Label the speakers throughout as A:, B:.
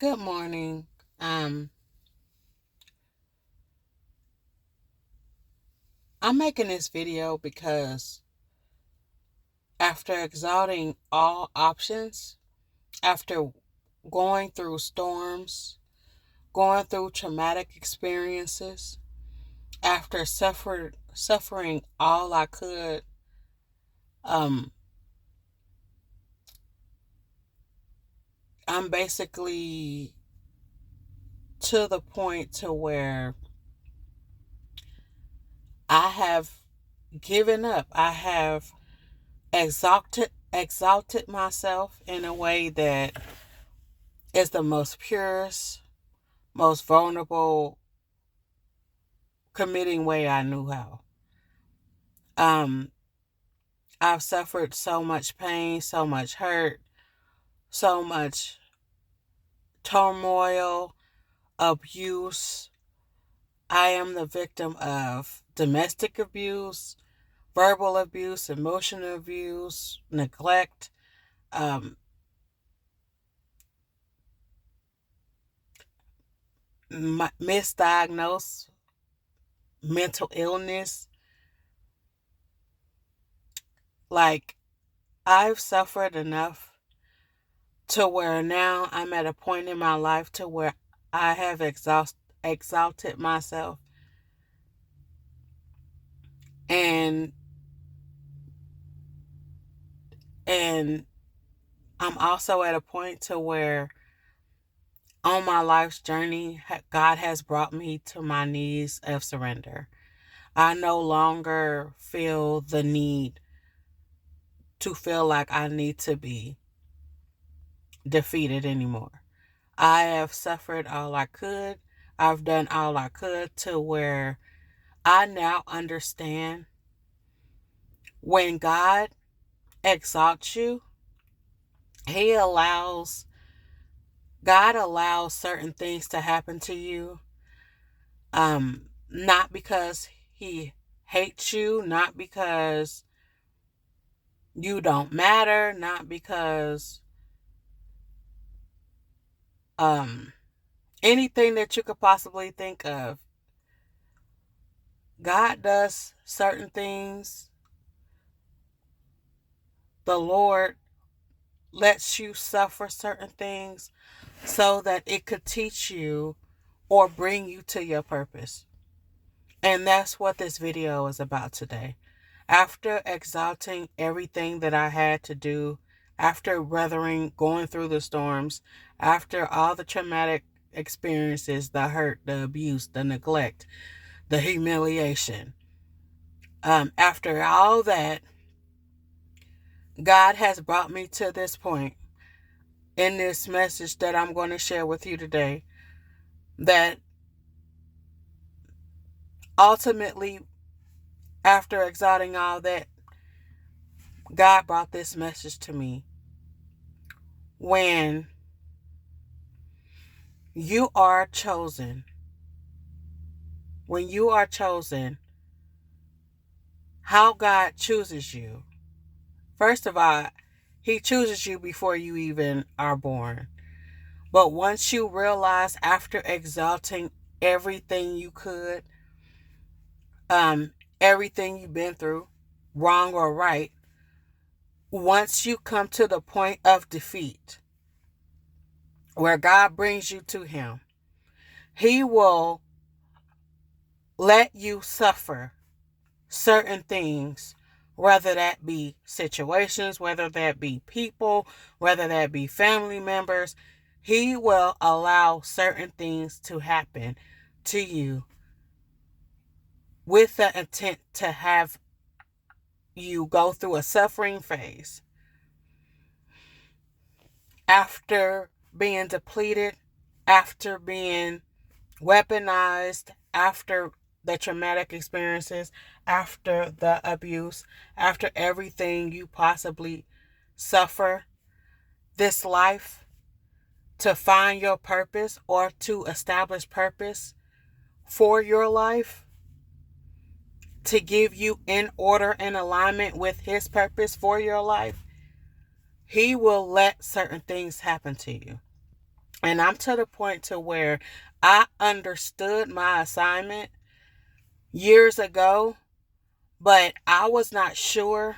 A: Good morning. Um, I'm making this video because after exhausting all options, after going through storms, going through traumatic experiences, after suffering all I could, um, I'm basically to the point to where I have given up. I have exalted myself in a way that is the most purest, most vulnerable committing way I knew how. Um, I've suffered so much pain, so much hurt, so much turmoil, abuse. I am the victim of domestic abuse, verbal abuse, emotional abuse, neglect, um, misdiagnosed mental illness. Like, I've suffered enough to where now I'm at a point in my life to where I have exalted myself, and and I'm also at a point to where on my life's journey God has brought me to my knees of surrender. I no longer feel the need to feel like I need to be defeated anymore. I have suffered all I could. I've done all I could to where I now understand when God exalts you, He allows, God allows certain things to happen to you. Not because He hates you, not because you don't matter, not because um anything that you could possibly think of. God does certain things. The Lord lets you suffer certain things so that it could teach you or bring you to your purpose. And that's what this video is about today. After exalting everything that I had to do, after weathering, going through the storms, after all the traumatic experiences, the hurt, the abuse, the neglect, the humiliation, after all that, God has brought me to this point in this message that I'm going to share with you today, that ultimately, after exalting all that, God brought this message to me. When you are chosen, when you are chosen, how God chooses you. First of all, He chooses you before you even are born. But once you realize, after exalting everything you could, everything you've been through, wrong or right, once you come to the point of defeat, where God brings you to Him, He will let you suffer certain things, whether that be situations, whether that be people, whether that be family members. He will allow certain things to happen to you with the intent to have you go through a suffering phase. After being depleted, after being weaponized, after the traumatic experiences, after the abuse, after everything you possibly suffer this life, to find your purpose or to establish purpose for your life, to give you in order and alignment with His purpose for your life, He will let certain things happen to you. And I'm to the point to where I understood my assignment years ago, but I was not sure.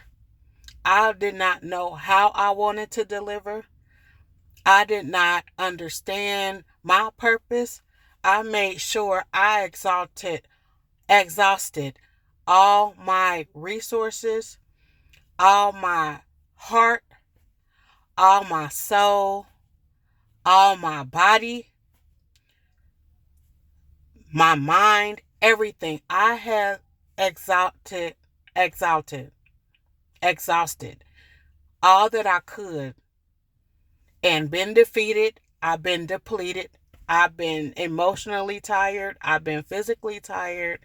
A: I did not know how I wanted to deliver. I did not understand my purpose. I made sure I exhausted all my resources, all my heart, all my soul, all my body, my mind, everything. I have exalted, exalted, exhausted all that I could and been defeated. I've been depleted. I've been emotionally tired. I've been physically tired.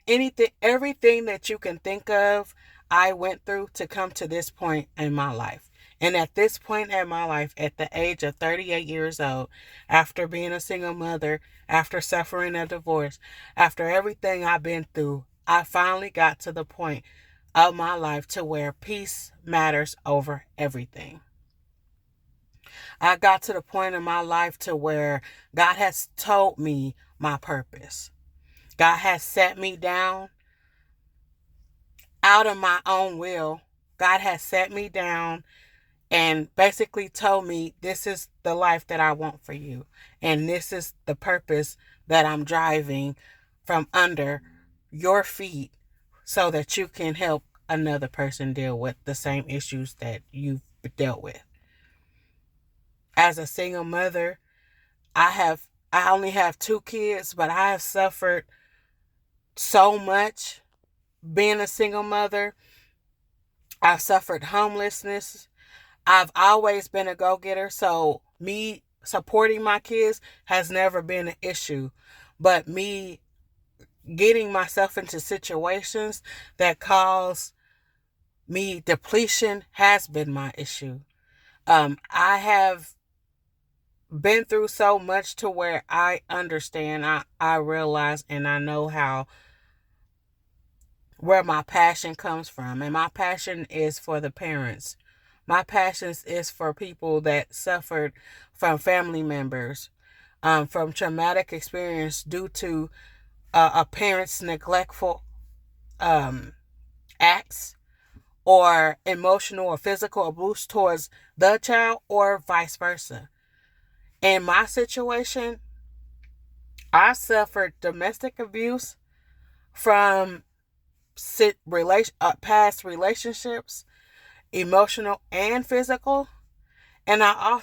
A: Anything, everything that you can think of, I went through to come to this point in my life. And at this point in my life, at the age of 38 years old, after being a single mother, after suffering a divorce, after everything I've been through, I finally got to the point of my life to where peace matters over everything. I got to the point in my life to where God has told me my purpose. God has set me down out of my own will. God has set me down and basically told me this is the life that I want for you. And this is the purpose that I'm driving from under your feet so that you can help another person deal with the same issues that you've dealt with. As a single mother, I only have 2 kids, but I have suffered so much being a single mother. I've suffered homelessness. I've always been a go-getter, so me supporting my kids has never been an issue. But me getting myself into situations that cause me depletion has been my issue. I have been through so much to where I understand, I realize, and I know how where my passion comes from. And my passion is for the parents. My passion is for people that suffered from family members, from traumatic experience due to a parent's neglectful um, acts or emotional or physical abuse towards the child or vice versa. In my situation, I suffered domestic abuse from past relationships, emotional and physical. And I'm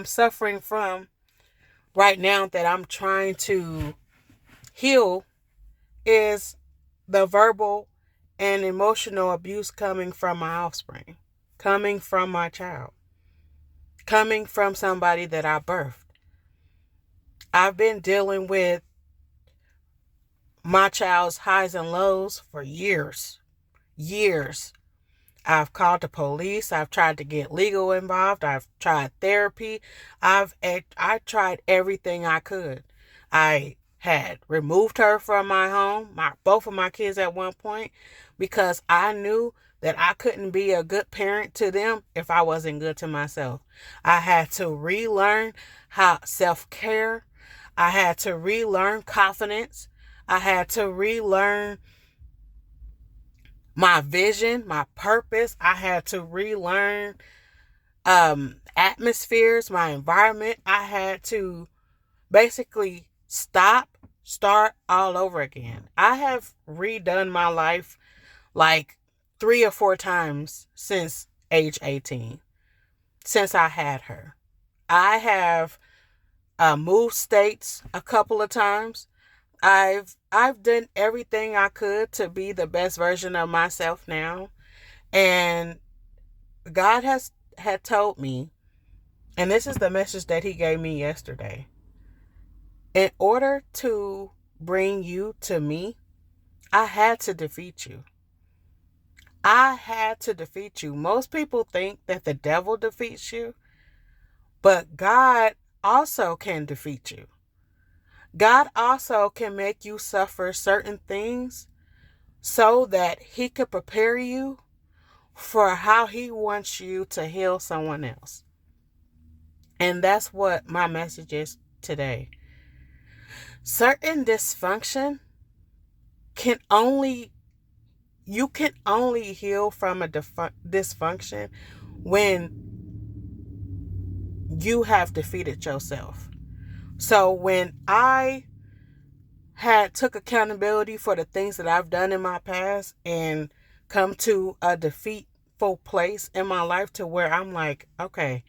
A: suffering from right now that I'm trying to heal is the verbal and emotional abuse coming from my offspring, coming from my child, coming from somebody that I birthed. I've been dealing with my child's highs and lows for years, years. I've called the police. I've tried to get legal involved. I've tried therapy. I tried everything I could. I had removed her from my home, both of my kids at one point, because I knew that I couldn't be a good parent to them if I wasn't good to myself. I had to relearn how self-care. I had to relearn confidence. I had to relearn my vision, my purpose. I had to relearn atmospheres, my environment. I had to basically start all over again. I have redone my life like 3 or 4 times since age 18, since I had her. I have moved states a couple of times. I've done everything I could to be the best version of myself now. And God had told me, and this is the message that he gave me yesterday. In order to bring you to me, I had to defeat you. I had to defeat you. Most people think that the devil defeats you, but God also can defeat you. God also can make you suffer certain things so that he could prepare you for how he wants you to heal someone else. And that's what my message is today. Certain dysfunction can only, you can only heal from a dysfunction when you have defeated yourself. So when I had took accountability for the things that I've done in my past and come to a defeatful place in my life to where I'm like, okay,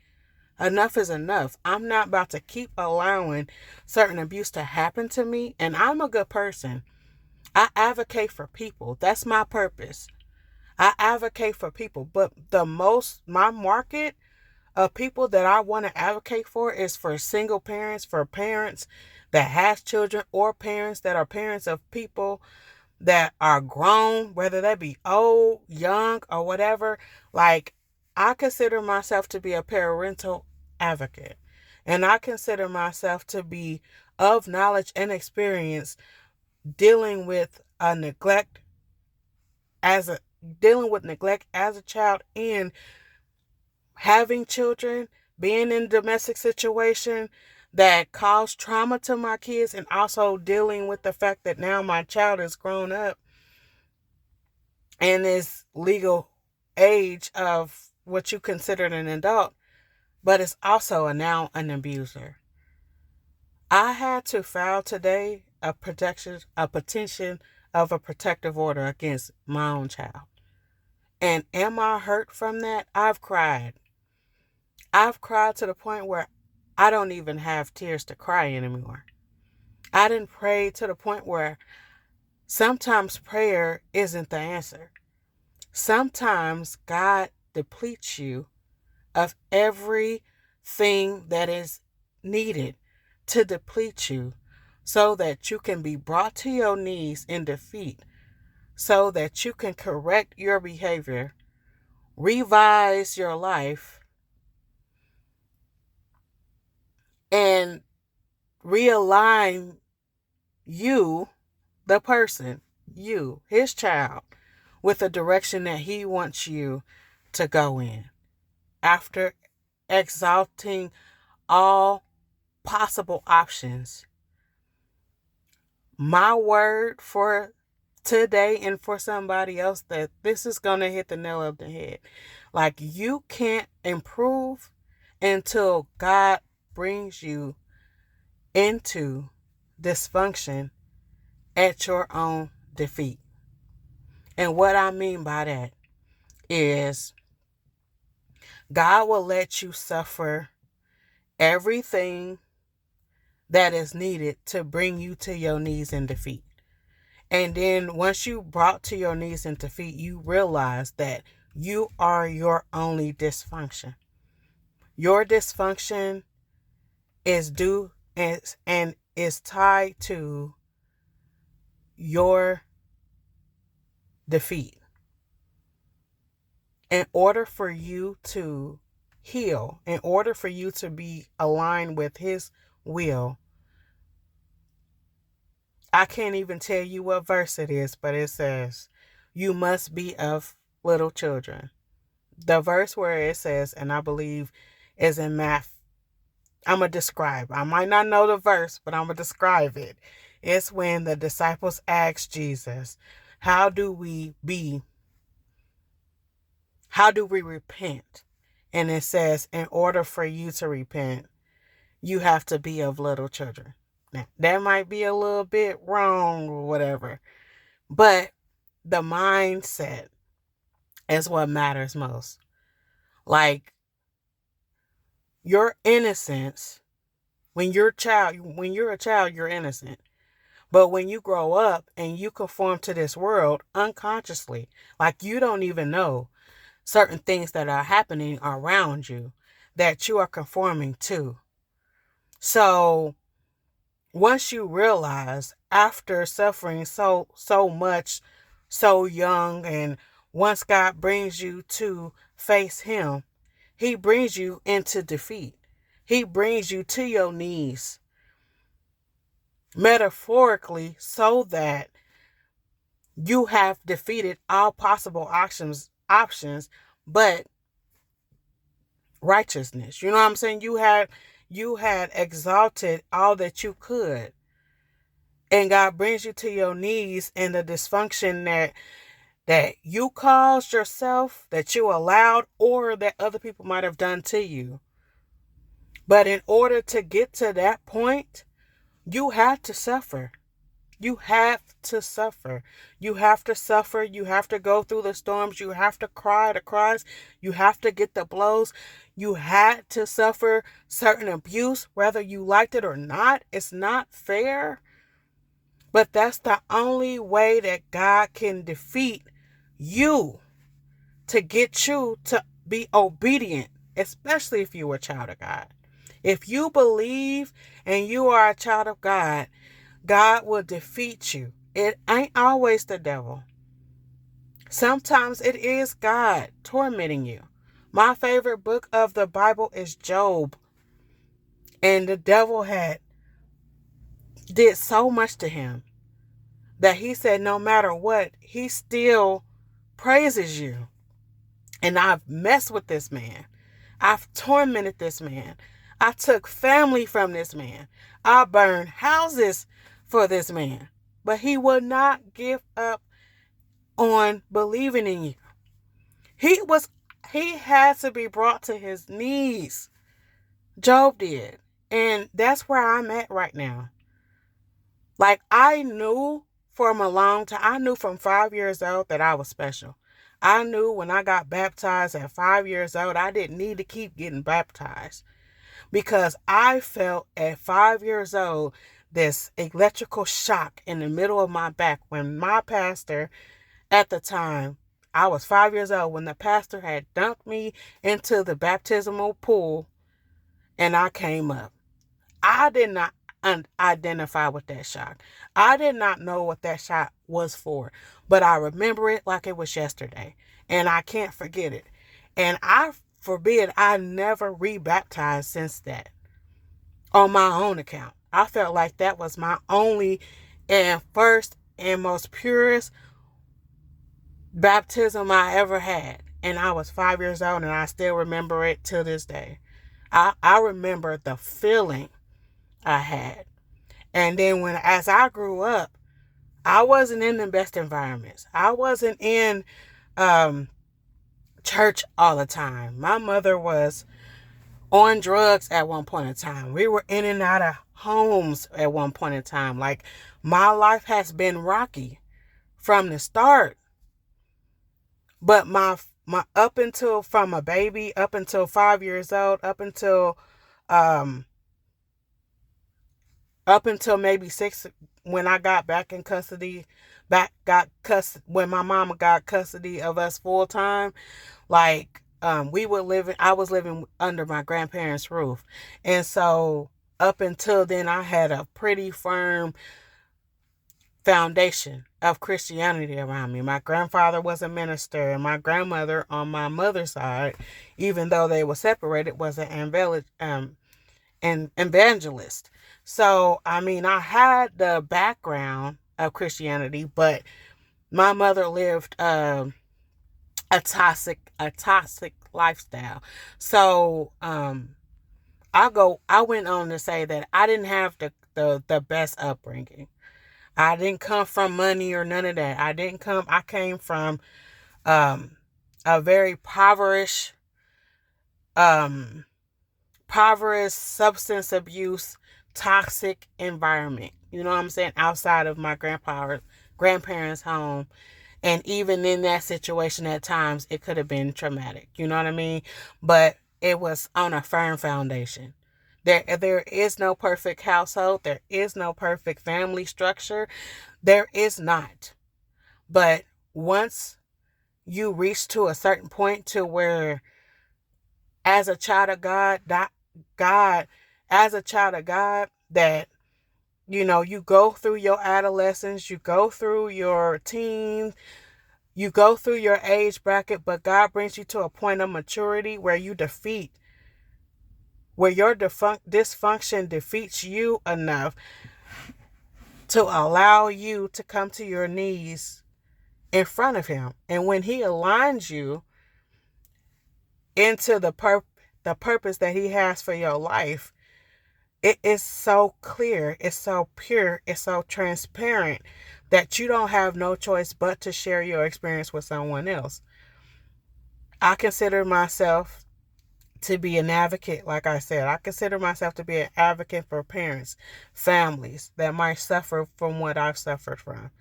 A: enough is enough. I'm not about to keep allowing certain abuse to happen to me. And I'm a good person. I advocate for people. That's my purpose. I advocate for people. But my market of people that I want to advocate for is for single parents, for parents that has children, or parents that are parents of people that are grown, whether that be old, young, or whatever. Like, I consider myself to be a parental advocate. And I consider myself to be of knowledge and experience dealing with as a neglect as a child, and having children, being in a domestic situation that caused trauma to my kids, and also dealing with the fact that now my child is grown up and is legal age of what you consider an adult, but is also now an abuser. I had to file today a petition of a protective order against my own child. And am I hurt from that? I've cried. I've cried to the point where I don't even have tears to cry anymore. I didn't pray to the point where sometimes prayer isn't the answer. Sometimes God depletes you of everything that is needed to deplete you so that you can be brought to your knees in defeat, so that you can correct your behavior, revise your life, and realign you, the person, you, his child, with the direction that he wants you to go in. After exalting all possible options, my word for today and for somebody else, that this is going to hit the nail of the head. Like, you can't improve until God brings you into dysfunction at your own defeat. And what I mean by that is God will let you suffer everything that is needed to bring you to your knees in defeat. And then once you brought to your knees in defeat, you realize that you are your only dysfunction. Your dysfunction is due and is tied to your defeat. In order for you to heal, in order for you to be aligned with his will, I can't even tell you what verse it is, but it says, you must be of little children. The verse where it says, and I believe is in Matthew, I'm going to describe. I might not know the verse, but I'm going to describe it. It's when the disciples asked Jesus, how do we repent? And it says, in order for you to repent, you have to be of little children. Now, that might be a little bit wrong or whatever, but the mindset is what matters most. Like, your innocence, when you're a child, you're innocent. But when you grow up and you conform to this world unconsciously, like, you don't even know certain things that are happening around you that you are conforming to. So once you realize, after suffering so much, so young, and once God brings you to face him, he brings you into defeat. He brings you to your knees, metaphorically, so that you have defeated all possible options, but righteousness. You know what I'm saying? You had exalted all that you could. And God brings you to your knees, and the dysfunction that you caused yourself, that you allowed, or that other people might have done to you. But in order to get to that point, you had to suffer. You have to suffer. You have to suffer. You have to go through the storms. You have to cry the cries. You have to get the blows. You had to suffer certain abuse, whether you liked it or not. It's not fair. But that's the only way that God can defeat you, to get you to be obedient, especially if you are a child of God. If you believe and you are a child of God, God will defeat you. It ain't always the devil. Sometimes it is God tormenting you. My favorite book of the Bible is Job. And the devil had did so much to him that he said no matter what, he still praises you. And I've messed with this man. I've tormented this man. I took family from this man. I burned houses for this man. But he would not give up on believing in you. He had to be brought to his knees. Job did. And that's where I'm at right now. Like, I knew from a long time, I knew from 5 years old that I was special. I knew when I got baptized at 5 years old, I didn't need to keep getting baptized, because I felt at 5 years old this electrical shock in the middle of my back when my pastor at the time, I was 5 years old when the pastor had dunked me into the baptismal pool and I came up. I did not identify with that shock. I did not know what that shock was for, but I remember it like it was yesterday, and I can't forget it. And I forbid I never rebaptized since that on my own account. I felt like that was my only and first and most purest baptism I ever had. And I was 5 years old, and I still remember it to this day. I remember the feeling I had. And then as I grew up, I wasn't in the best environments. I wasn't in church all the time. My mother was on drugs at one point in time. We were in and out of homes at one point in time. Like, my life has been rocky from the start. But my up until, from a baby up until 5 years old, um up until maybe 6, when I got back in custody, when my mama got custody of us full time. Like, I was living under my grandparents' roof. And so up until then, I had a pretty firm foundation of Christianity around me. My grandfather was a minister, and my grandmother on my mother's side, even though they were separated, was an evangelist. So, I mean, I had the background of Christianity, but my mother lived a toxic lifestyle. So, I went on to say that I didn't have the best upbringing. I didn't come from money or none of that. I came from a very um, substance abuse, toxic environment. You know what I'm saying? Outside of my grandparents' home. And even in that situation, at times, it could have been traumatic. You know what I mean? But it was on a firm foundation. There is no perfect household. There is no perfect family structure. There is not. But once you reach to a certain point to where, as a child of God, as a child of God, that, you go through your adolescence, you go through your teens, you go through your age bracket, but God brings you to a point of maturity where where your dysfunction defeats you enough to allow you to come to your knees in front of him. And when he aligns you into the purpose that He has for your life, it is so clear, it's so pure, it's so transparent that you don't have no choice but to share your experience with someone else. I consider myself to be an advocate. Like I said, I consider myself to be an advocate for parents, families that might suffer from what I've suffered from.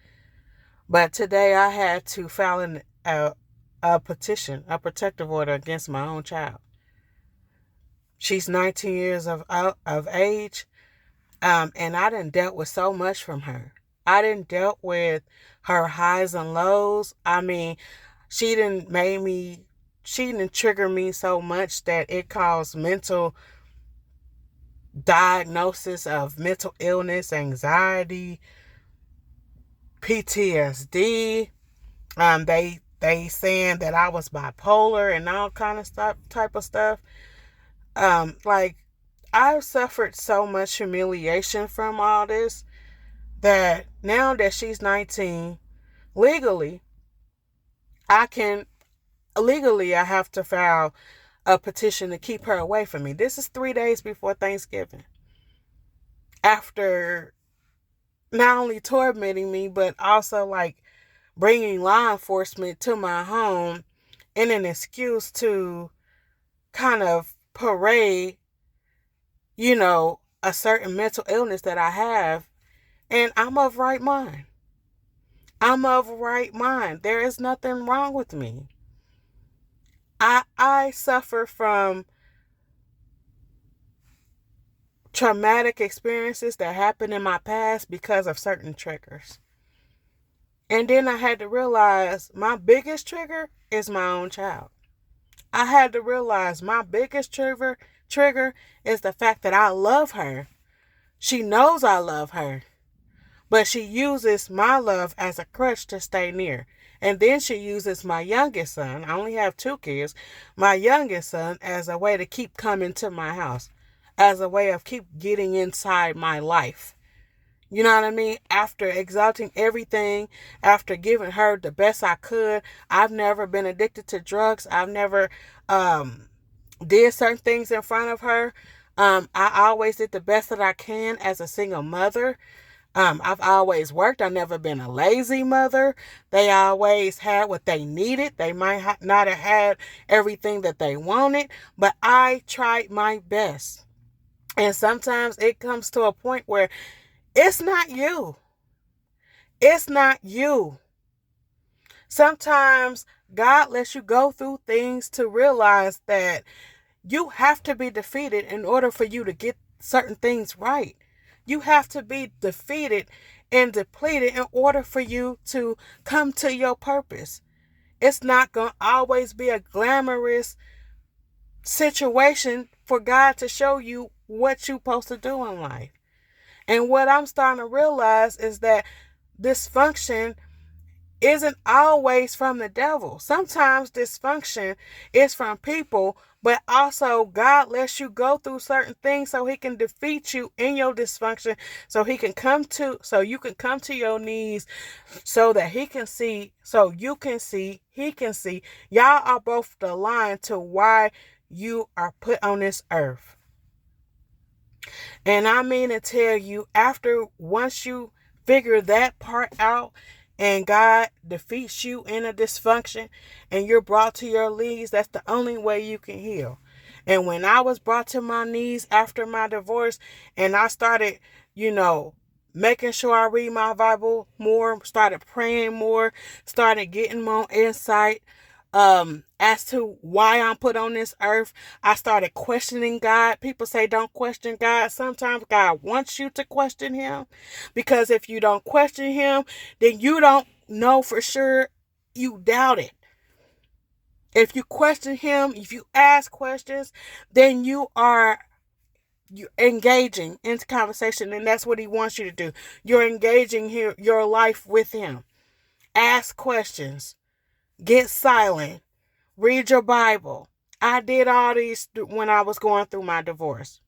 A: But today I had to file a petition, a protective order against my own child. She's 19 years of age, and I done dealt with so much from her. I done dealt with her highs and lows. I mean, she didn't trigger me so much that it caused mental diagnosis of mental illness, anxiety, PTSD. They saying that I was bipolar and all kind of stuff, type of stuff. Like, I've suffered so much humiliation from all this that now that she's 19, legally, I have to file a petition to keep her away from me. This is 3 days before Thanksgiving. After not only tormenting me, but also like bringing law enforcement to my home in an excuse to kind of parade, a certain mental illness that I have. And I'm of right mind. I'm of right mind. There is nothing wrong with me. I suffer from traumatic experiences that happened in my past because of certain triggers. And then I had to realize my biggest trigger is my own child. I had to realize my biggest trigger is the fact that I love her. She knows I love her. But she uses my love as a crutch to stay near. And then she uses my youngest son, I only have 2 kids, my youngest son as a way to keep coming to my house, as a way of keep getting inside my life. You know what I mean? After exalting everything, after giving her the best I could, I've never been addicted to drugs. I've never did certain things in front of her. I always did the best that I can as a single mother. I've always worked. I've never been a lazy mother. They always had what they needed. They might not have had everything that they wanted, but I tried my best. And sometimes it comes to a point where it's not you. It's not you. Sometimes God lets you go through things to realize that you have to be defeated in order for you to get certain things right. You have to be defeated and depleted in order for you to come to your purpose. It's not going to always be a glamorous situation for God to show you what you're supposed to do in life. And what I'm starting to realize is that dysfunction isn't always from the devil. Sometimes dysfunction is from people, but also God lets you go through certain things so He can defeat you in your dysfunction, so you can come to your knees, so that He can see, so you can see, He can see. Y'all are both aligned to why you are put on this earth. And I mean to tell you, once you figure that part out, and God defeats you in a dysfunction and you're brought to your knees, that's the only way you can heal. And when I was brought to my knees after my divorce and I started, making sure I read my Bible more, started praying more, started getting more insight as to why I'm put on this earth, I started questioning God. People say don't question God. Sometimes God wants you to question Him, because if you don't question Him, then you don't know for sure, you doubt it. If you question Him, if you ask questions, then you're engaging into conversation, and that's what He wants you to do. You're engaging your life with Him. Ask questions. Get silent. Read your Bible. I did all these when I was going through my divorce.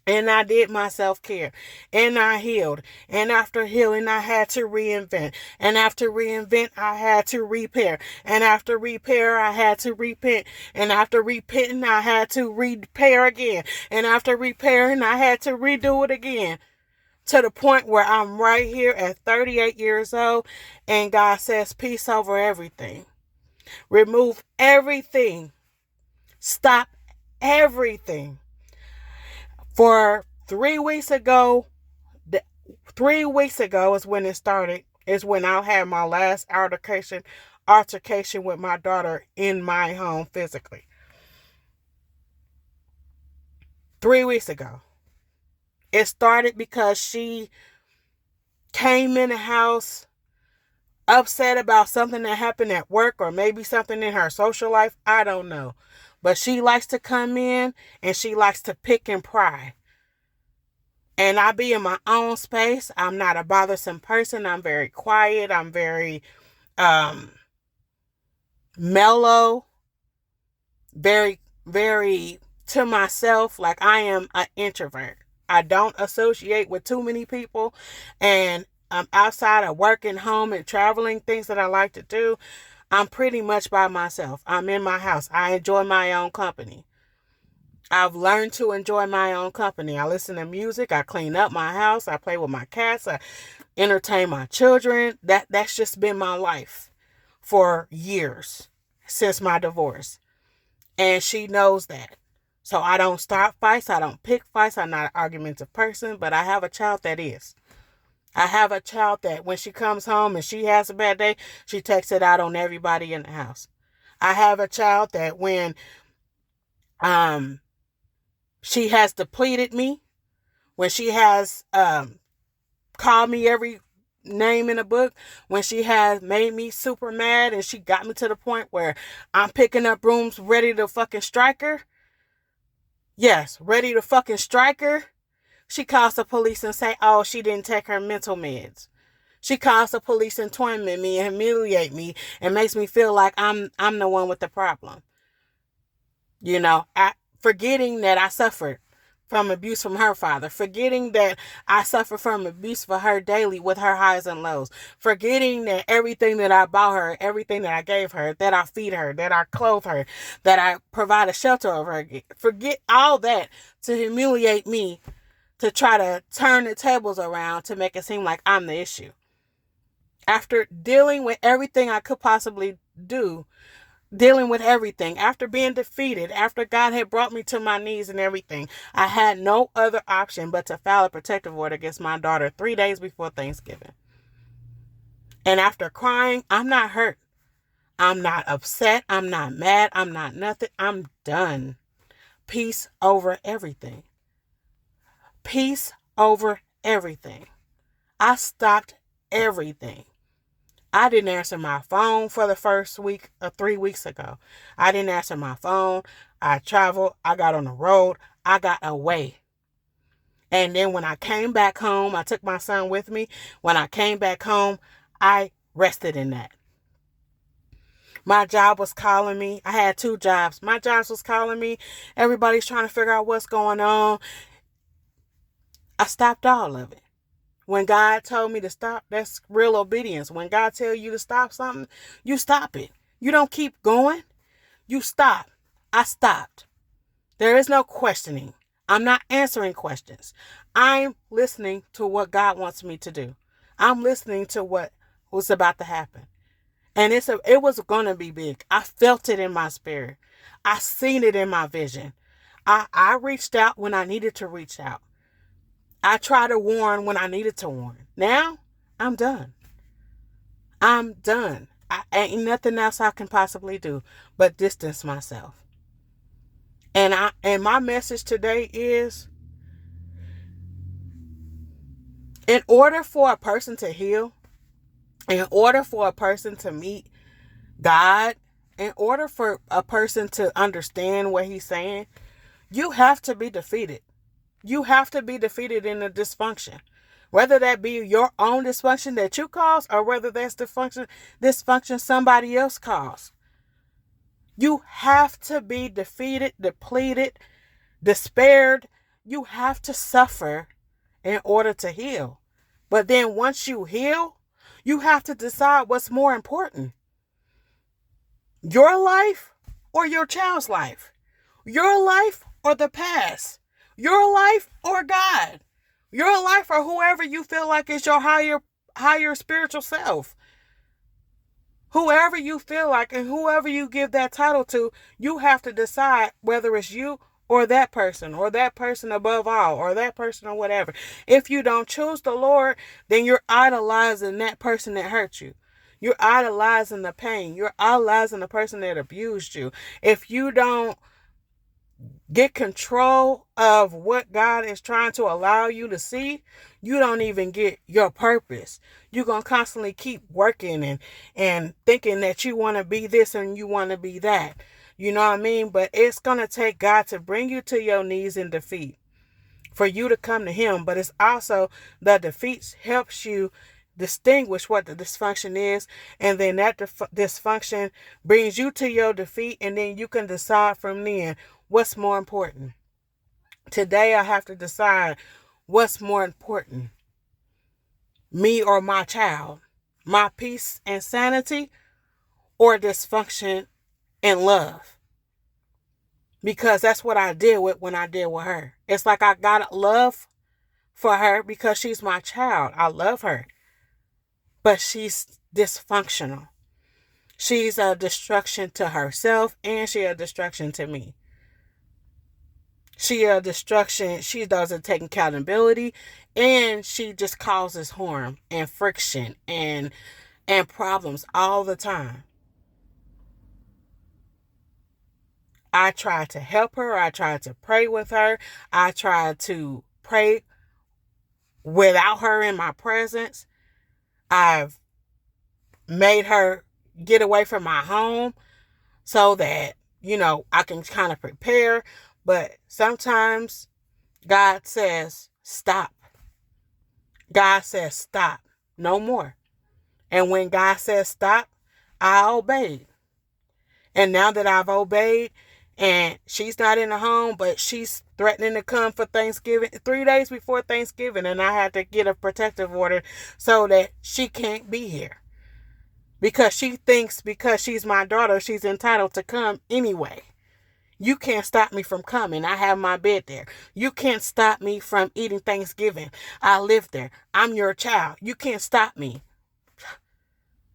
A: And I did my self-care. And I healed. And after healing, I had to reinvent. And after reinvent, I had to repair. And after repair, I had to repent. And after repenting, I had to repair again. And after repairing, I had to redo it again. To the point where I'm right here at 38 years old. And God says, peace over everything. Remove everything. Stop everything. For 3 weeks ago, 3 weeks ago is when it started. Is when I had my last altercation with my daughter in my home physically. 3 weeks ago. It started because she came in the house upset about something that happened at work or maybe something in her social life. I don't know. But she likes to come in and she likes to pick and pry. And I be in my own space. I'm not a bothersome person. I'm very quiet. I'm very mellow. Very, very to myself. Like I am an introvert. I don't associate with too many people. And outside of working, home, and traveling, things that I like to do, I'm pretty much by myself. I'm in my house. I enjoy my own company. I've learned to enjoy my own company. I listen to music. I clean up my house. I play with my cats. I entertain my children. That's just been my life for years since my divorce. And she knows that. So I don't start fights. I don't pick fights. I'm not an argumentative person, but I have a child that is. I have a child that when she comes home and she has a bad day, she takes it out on everybody in the house. I have a child that when she has depleted me, when she has called me every name in a book, when she has made me super mad and she got me to the point where I'm picking up rooms ready to fucking strike her. Yes, ready to fucking strike her. She calls the police and say, oh, she didn't take her mental meds. She calls the police and torment me and humiliate me and makes me feel like I'm the one with the problem. You know, forgetting that I suffered from abuse from her father, forgetting that I suffer from abuse for her daily with her highs and lows, forgetting that everything that I bought her, everything that I gave her, that I feed her, that I clothe her, that I provide a shelter over her, forget all that to humiliate me, to try to turn the tables around to make it seem like I'm the issue. After dealing with everything I could possibly do, dealing with everything, after being defeated, after God had brought me to my knees and everything, I had no other option but to file a protective order against my daughter 3 days before Thanksgiving. And after crying, I'm not hurt. I'm not upset. I'm not mad. I'm not nothing. I'm done. Peace over everything. Peace over everything. I stopped everything. I didn't answer my phone for the first week of 3 weeks ago. I didn't answer my phone. I traveled. I got on the road. I got away. And then when I came back home, I took my son with me. When I came back home, I rested in that. My job was calling me. I had 2 jobs. My job was calling me. Everybody's trying to figure out what's going on. I stopped all of it. When God told me to stop, that's real obedience. When God tells you to stop something, you stop it. You don't keep going. You stop. I stopped. There is no questioning. I'm not answering questions. I'm listening to what God wants me to do. I'm listening to what was about to happen. And it was going to be big. I felt it in my spirit. I seen it in my vision. I reached out when I needed to reach out. I tried to warn when I needed to warn. Now, I'm done. I'm done. Ain't nothing else I can possibly do but distance myself. And my message today is, in order for a person to heal, in order for a person to meet God, in order for a person to understand what he's saying, you have to be defeated. You have to be defeated in the dysfunction. Whether that be your own dysfunction that you cause or whether that's dysfunction somebody else caused. You have to be defeated, depleted, despaired. you have to suffer in order to heal. But then once you heal, you have to decide what's more important, your life or your child's life, your life or the past, your life or God, your life or whoever you feel like is your higher spiritual self. Whoever you feel like and whoever you give that title to, you have to decide whether it's you or that person above all, or that person or whatever. If you don't choose the Lord, then you're idolizing that person that hurt you. You're idolizing the pain. You're idolizing the person that abused you. If you don't get control of what God is trying to allow you to see, you don't even get your purpose. You're going to constantly keep working and thinking that you want to be this and you want to be that. You know what I mean? But it's going to take God to bring you to your knees in defeat for you to come to him. But it's also the defeat helps you distinguish what the dysfunction is, and then that dysfunction brings you to your defeat, and then you can decide from then what's more important. Today I have to decide what's more important, me or my child, my peace and sanity, or dysfunction and love. Because that's what I deal with when I deal with her. It's like I got love for her because she's my child. I love her. But she's dysfunctional. She's a destruction to herself, and she's a destruction to me. She a destruction. She doesn't take accountability, and she just causes harm and friction and problems all the time. I try to help her. I try to pray with her. I try to pray without her in my presence. I've made her get away from my home so that, I can kind of prepare. But sometimes God says, stop. God says, stop. No more. And when God says stop, I obeyed. And now that I've obeyed, and she's not in the home, but she's threatening to come for Thanksgiving, 3 days before Thanksgiving, and I had to get a protective order so that she can't be here. Because she thinks because she's my daughter, she's entitled to come anyway. You can't stop me from coming. I have my bed there. You can't stop me from eating Thanksgiving. I live there. I'm your child. You can't stop me.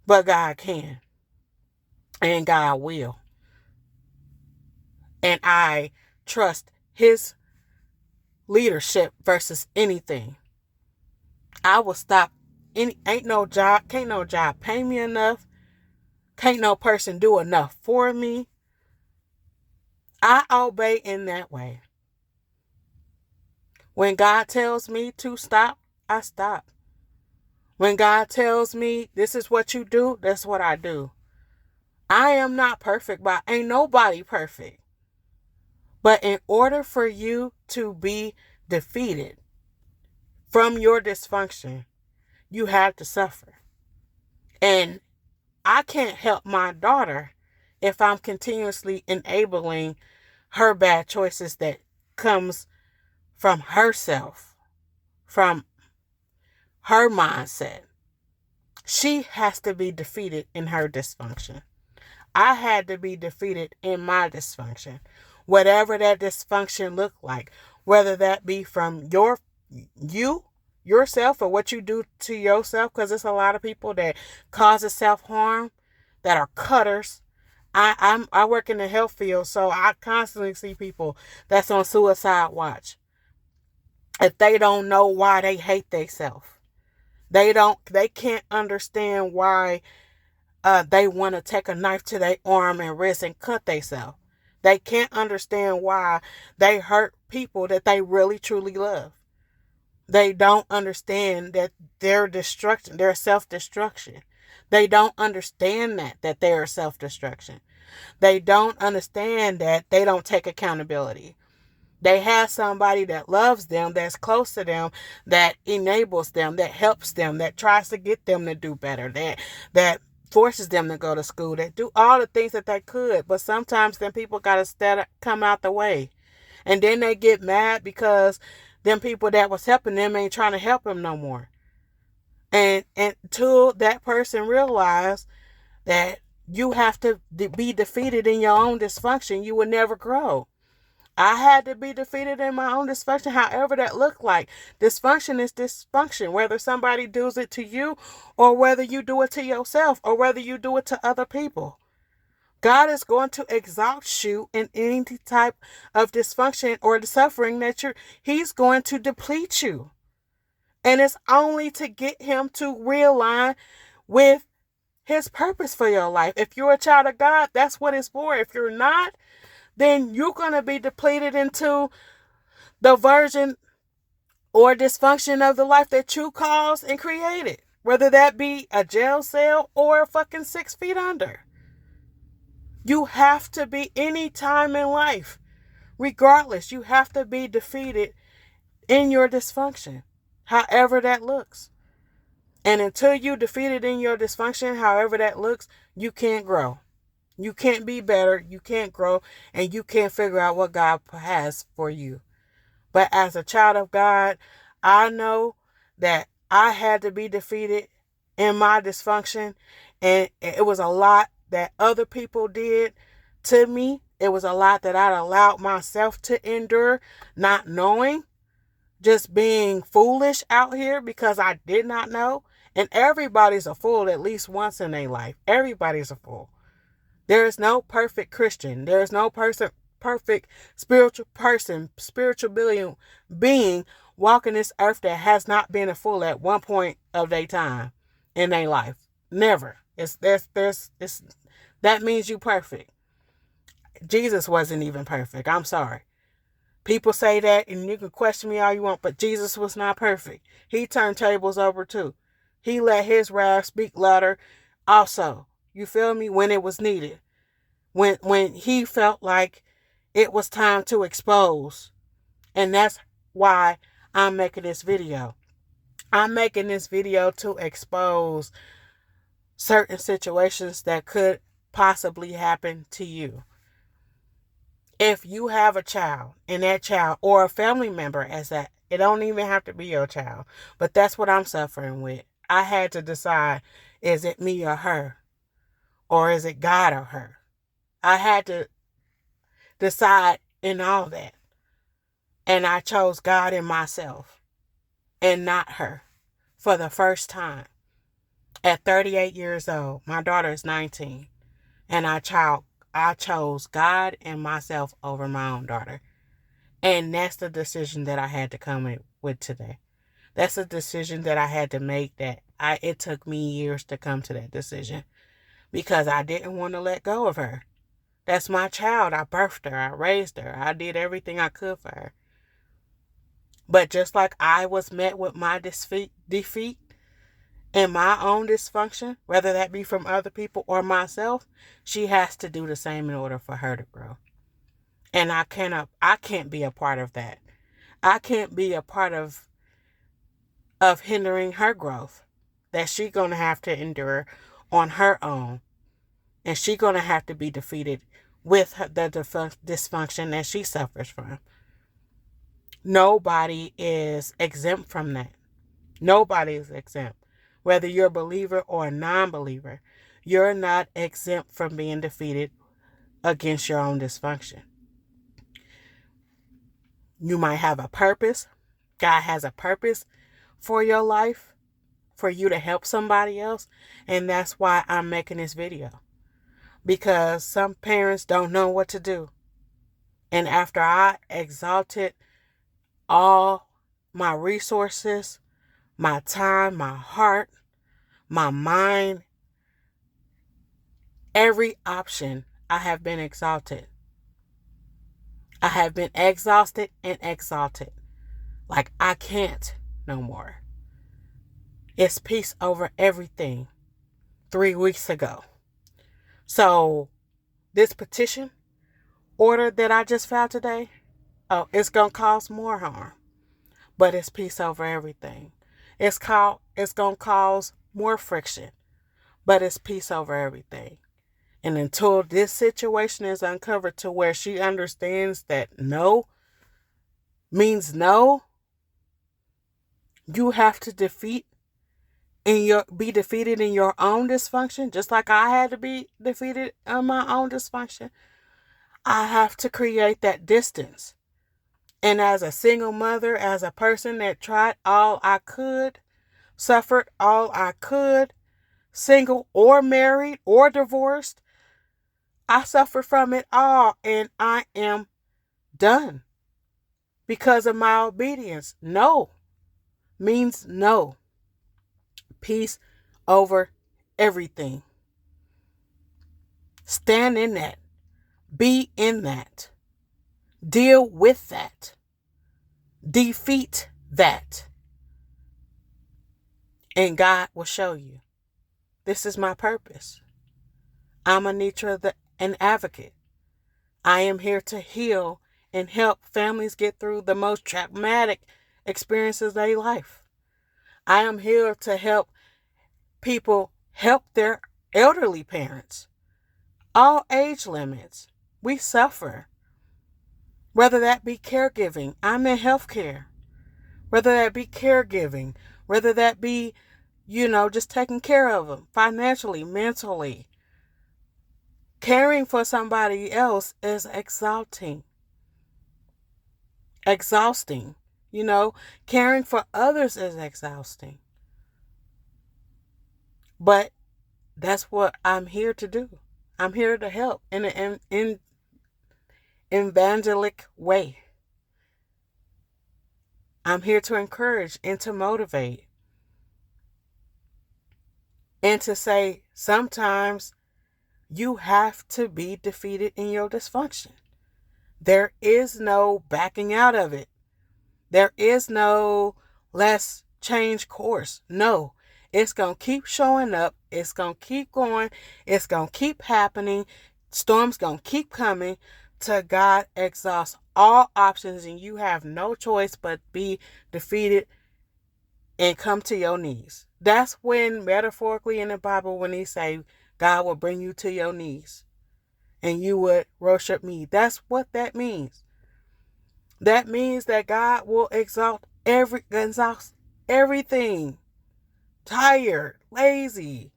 A: But God can. And God will. And I trust his leadership versus anything. I will stop. Ain't no job. Can't no job pay me enough. Can't no person do enough for me. I obey in that way. When God tells me to stop, I stop. When God tells me this is what you do, that's what I do. I am not perfect, but ain't nobody perfect. But in order for you to be defeated from your dysfunction, you have to suffer. And I can't help my daughter if I'm continuously enabling her bad choices that comes from herself, from her mindset. She has to be defeated in her dysfunction. I had to be defeated in my dysfunction. Whatever that dysfunction looked like, whether that be from yourself, or what you do to yourself, because there's a lot of people that causes self-harm, that are cutters. I work in the health field, so I constantly see people that's on suicide watch. If they don't know why they hate themselves, they can't understand why they want to take a knife to their arm and wrist and cut themselves. They can't understand why they hurt people that they really truly love. They don't understand that their destruction, their self-destruction. They don't understand that they are self-destruction. They don't understand that they don't take accountability. They have somebody that loves them, that's close to them, that enables them, that helps them, that tries to get them to do better, that forces them to go to school, that do all the things that they could. But sometimes then people got to come out the way. And then they get mad because them people that was helping them ain't trying to help them no more. And until that person realize that you have to be defeated in your own dysfunction, you will never grow. I had to be defeated in my own dysfunction, however that looked like. Dysfunction is dysfunction, whether somebody does it to you or whether you do it to yourself or whether you do it to other people. God is going to exalt you in any type of dysfunction or the suffering He's going to deplete you. And it's only to get him to realign with his purpose for your life. If you're a child of God, that's what it's for. If you're not, then you're going to be depleted into the version or dysfunction of the life that you caused and created. Whether that be a jail cell or a fucking 6 feet under. You have to be, any time in life, regardless, you have to be defeated in your dysfunction, however that looks. And until you defeated in your dysfunction, however that looks, you can't grow. You can't be better, you can't grow, and you can't figure out what God has for you. But as a child of God, I know that I had to be defeated in my dysfunction, and it was a lot that other people did to me. It was a lot that I'd allowed myself to endure, not knowing, just being foolish out here because I did not know. And everybody's a fool at least once in their life. Everybody's a fool. There is no perfect Christian. There is no perfect spiritual being walking this earth that has not been a fool at one point of their time in their life. Never. That means you perfect. Jesus wasn't even perfect. I'm sorry. People say that, and you can question me all you want, but Jesus was not perfect. He turned tables over too. He let his wrath speak louder also. You feel me? When it was needed. When he felt like it was time to expose. And that's why I'm making this video. I'm making this video to expose certain situations that could possibly happen to you. If you have a child, and that child, or a family member as that, it don't even have to be your child. But that's what I'm suffering with. I had to decide, is it me or her? Or is it God or her? I had to decide in all that. And I chose God and myself. And not her. For the first time. At 38 years old. My daughter is 19. And I chose God and myself over my own daughter. And that's the decision that I had to come with today. That's a decision that I had to make it took me years to come to that decision. Because I didn't want to let go of her. That's my child. I birthed her. I raised her. I did everything I could for her. But just like I was met with my defeat and my own dysfunction, whether that be from other people or myself, she has to do the same in order for her to grow. And I can't be a part of that. I can't be a part of hindering her growth that she's going to have to endure on her own. And she's going to have to be defeated with the dysfunction that she suffers from. Nobody is exempt from that. Nobody is exempt. Whether you're a believer or a non-believer, you're not exempt from being defeated against your own dysfunction. You might have a purpose. God has a purpose for your life, for you to help somebody else. And that's why I'm making this video. Because some parents don't know what to do. And after I exalted all my resources, my time, my heart, my mind, every option, I have been exalted. I have been exhausted and exalted. Like I can't no more. It's peace over everything 3 weeks ago. So this petition order that I just filed today, it's going to cause more harm. But it's peace over everything. It's going to cause more friction. But it's peace over everything. And until this situation is uncovered to where she understands that no, means no. You have to be defeated in your own dysfunction, just like I had to be defeated in my own dysfunction. I have to create that distance. And as a single mother, as a person that tried all I could, suffered all I could, single or married or divorced, I suffered from it all, and I am done because of my obedience. No means no. Peace over everything. Stand in that. Be in that. Deal with that. Defeat that. And God will show you. This is my purpose. I'm an advocate. I am here to heal and help families get through the most traumatic experiences of their life. I am here to help people help their elderly parents. All age limits. We suffer. Whether that be caregiving. I'm in healthcare. Whether that be caregiving. Whether that be, just taking care of them financially, mentally. Caring for somebody else is exhausting. Caring for others is exhausting. But that's what I'm here to do. I'm here to help in an evangelic way. I'm here to encourage and to motivate. And to say, sometimes you have to be defeated in your dysfunction. There is no backing out of it. There is no let's change course. No, it's going to keep showing up. It's going to keep going. It's going to keep happening. Storms going to keep coming till God exhausts all options and you have no choice but be defeated and come to your knees. That's when, metaphorically in the Bible, when he say God will bring you to your knees and you would worship me. That's what that means. That means that God will exhaust everything. Tired, lazy,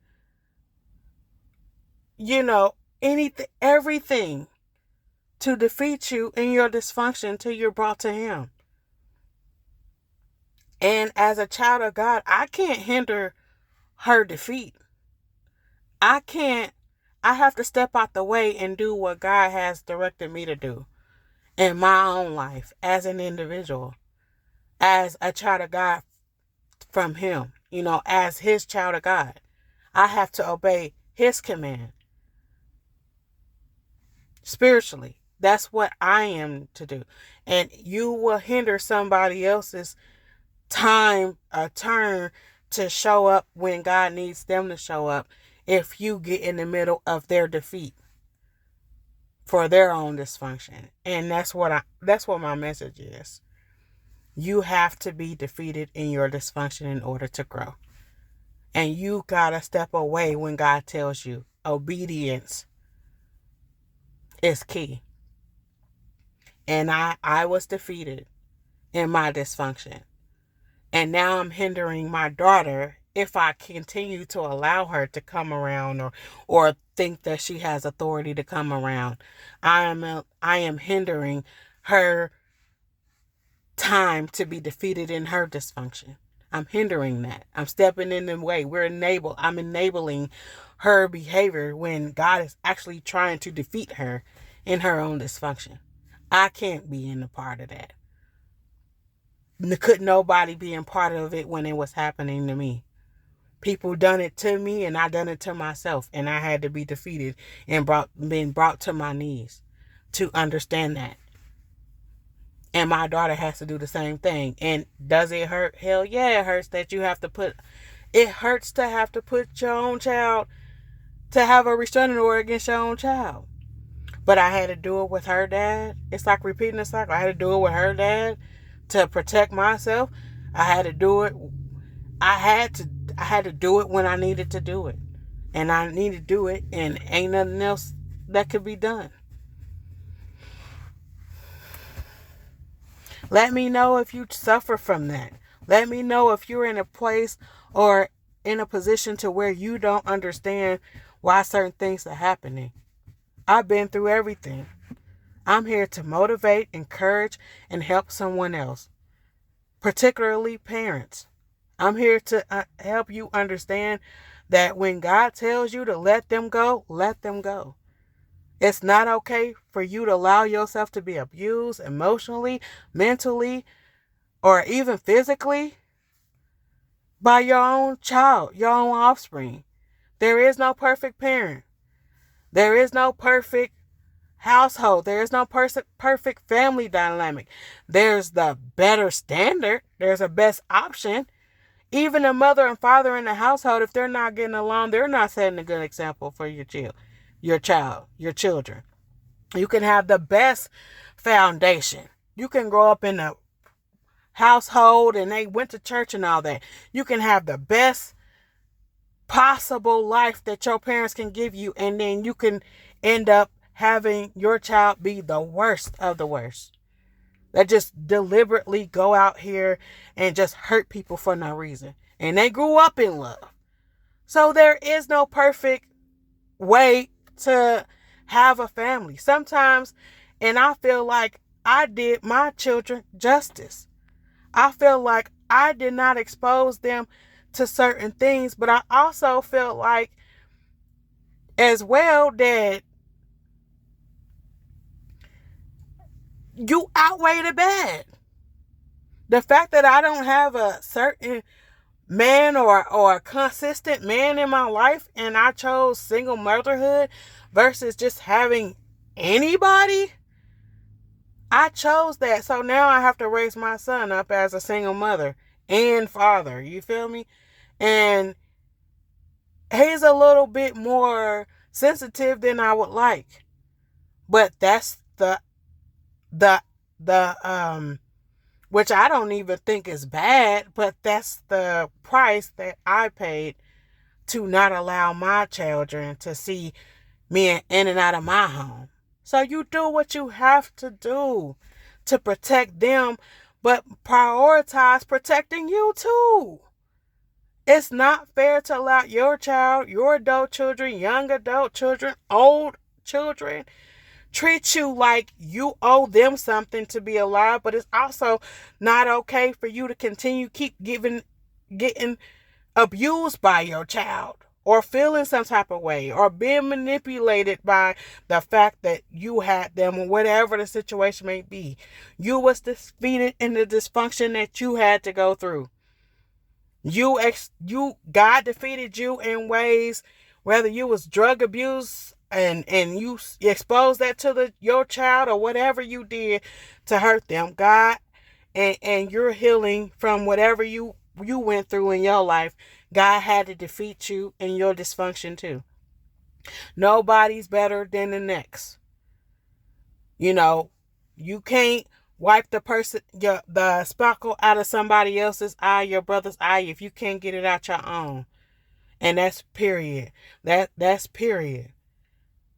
A: anything, everything to defeat you in your dysfunction till you're brought to him. And as a child of God, I can't hinder her defeat. I have to step out the way and do what God has directed me to do in my own life as an individual, as a child of God from him, as his child of God. I have to obey his command. Spiritually, that's what I am to do. And you will hinder somebody else's turn to show up when God needs them to show up if you get in the middle of their defeat for their own dysfunction. And that's what my message is. You have to be defeated in your dysfunction in order to grow. And you gotta step away when God tells you. Obedience is key. And I was defeated in my dysfunction. And now I'm hindering my daughter if I continue to allow her to come around or think that she has authority to come around. I am hindering her time to be defeated in her dysfunction. I'm hindering that. I'm stepping in the way. I'm enabling her behavior when God is actually trying to defeat her in her own dysfunction. I can't be in a part of that. Could nobody be in part of it when it was happening to me? People done it to me and I done it to myself, and I had to be defeated and been brought to my knees to understand that. And my daughter has to do the same thing. And does it hurt? Hell yeah, it hurts that it hurts to have to put your own child, to have a restraining order against your own child. But I had to do it with her dad. It's like repeating the cycle. I had to do it with her dad to protect myself. I had to do it. I had to do it when I needed to do it. And I need to do it, and ain't nothing else that could be done. Let me know if you suffer from that. Let me know if you're in a place or in a position to where you don't understand why certain things are happening. I've been through everything. I'm here to motivate, encourage, and help someone else, particularly parents. I'm here to help you understand that when God tells you to let them go, let them go. It's not okay for you to allow yourself to be abused emotionally, mentally, or even physically by your own child, your own offspring. There is no perfect parent. There is no perfect household. There is no perfect family dynamic. There's the better standard. There's a best option. Even a mother and father in the household, if they're not getting along, they're not setting a good example for your children. You can have the best foundation. You can grow up in a household and they went to church and all that. You can have the best possible life that your parents can give you, and then you can end up having your child be the worst of the worst. That just deliberately go out here and just hurt people for no reason. And they grew up in love. So there is no perfect way to have a family. Sometimes, and I feel like I did my children justice. I feel like I did not expose them to certain things, but I also feel like as well that you outweigh the bad. The fact that I don't have a certain man or a consistent man in my life and I chose single motherhood versus just having anybody, I chose that. So now I have to raise my son up as a single mother and father. You feel me? And he's a little bit more sensitive than I would like. But that's the which I don't even think is bad, but that's the price that I paid to not allow my children to see me in and out of my home. So you do what you have to do to protect them, but prioritize protecting you too. It's not fair to allow your child, your adult children, young adult children, old children treat you like you owe them something to be alive, but it's also not okay for you to keep getting abused by your child or feeling some type of way or being manipulated by the fact that you had them or whatever the situation may be. You was defeated in the dysfunction that you had to go through. God defeated you in ways, whether you was drug abuse and you exposed that to your child or whatever you did to hurt them. God, and you're healing from whatever you went through in your life. God had to defeat you in your dysfunction too. Nobody's better than the next. You know, you can't wipe the sparkle out of somebody else's eye, your brother's eye, if you can't get it out your own. And that's period. That's period.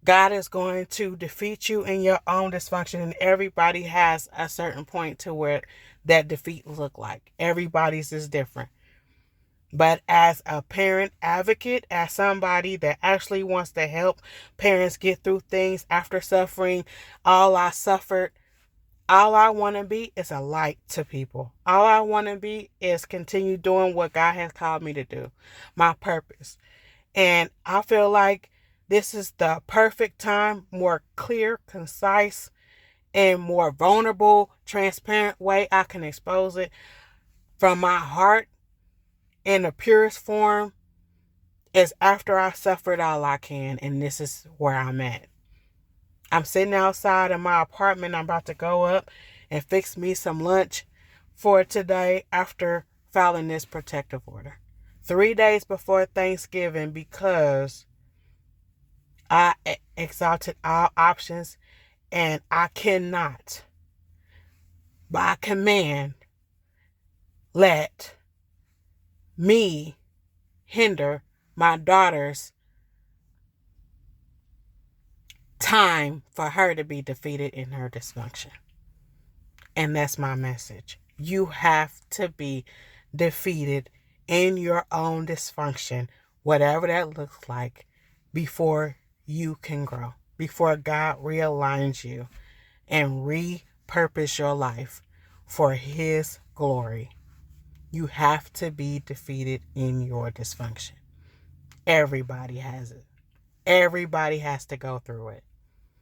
A: God is going to defeat you in your own dysfunction, and everybody has a certain point to where that defeat look like. Everybody's is different. But as a parent advocate, as somebody that actually wants to help parents get through things after suffering all I suffered, all I want to be is a light to people. All I want to be is continue doing what God has called me to do, my purpose. And I feel like this is the perfect time, more clear, concise, and more vulnerable, transparent way I can expose it from my heart in the purest form is after I suffered all I can, and this is where I'm at. I'm sitting outside in my apartment. I'm about to go up and fix me some lunch for today after filing this protective order. 3 days before Thanksgiving, because I exalted all options and I cannot, by command, let me hinder my daughter's time for her to be defeated in her dysfunction. And that's my message. You have to be defeated in your own dysfunction, whatever that looks like, before you can grow, before God realigns you and repurpose your life for His glory. You have to be defeated in your dysfunction. Everybody has it. Everybody has to go through it.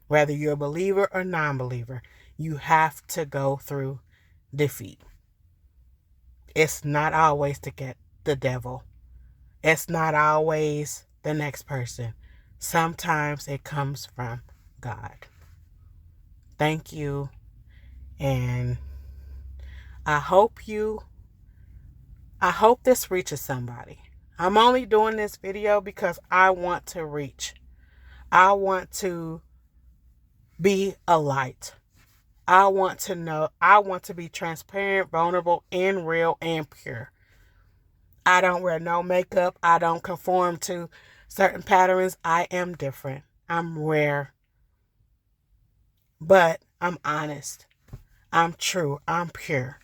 A: Whether you're a believer or non-believer, you have to go through defeat. It's not always to get the devil. It's not always the next person. Sometimes it comes from God. Thank you. And I hope this reaches somebody. I'm only doing this video because I want to reach. I want to be a light. I want to know. I want to be transparent, vulnerable, and real and pure. I don't wear no makeup. I don't conform to certain patterns. I am different. I'm rare. But I'm honest. I'm true. I'm pure.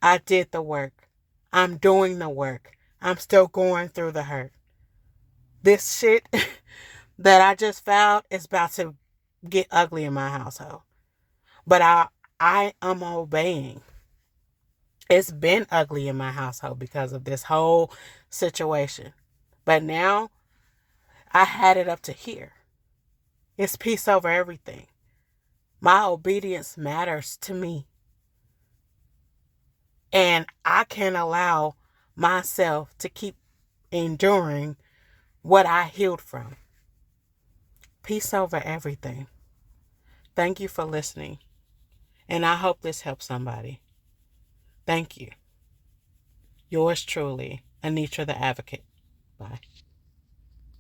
A: I did the work. I'm doing the work. I'm still going through the hurt. This shit that I just found is about to get ugly in my household. But I am obeying. It's been ugly in my household because of this whole situation. But now I had it up to here. It's peace over everything. My obedience matters to me. And I can't allow myself to keep enduring what I healed from. Peace over everything. Thank you for listening. And I hope this helps somebody. Thank you. Yours truly, Anitra the Advocate. Bye.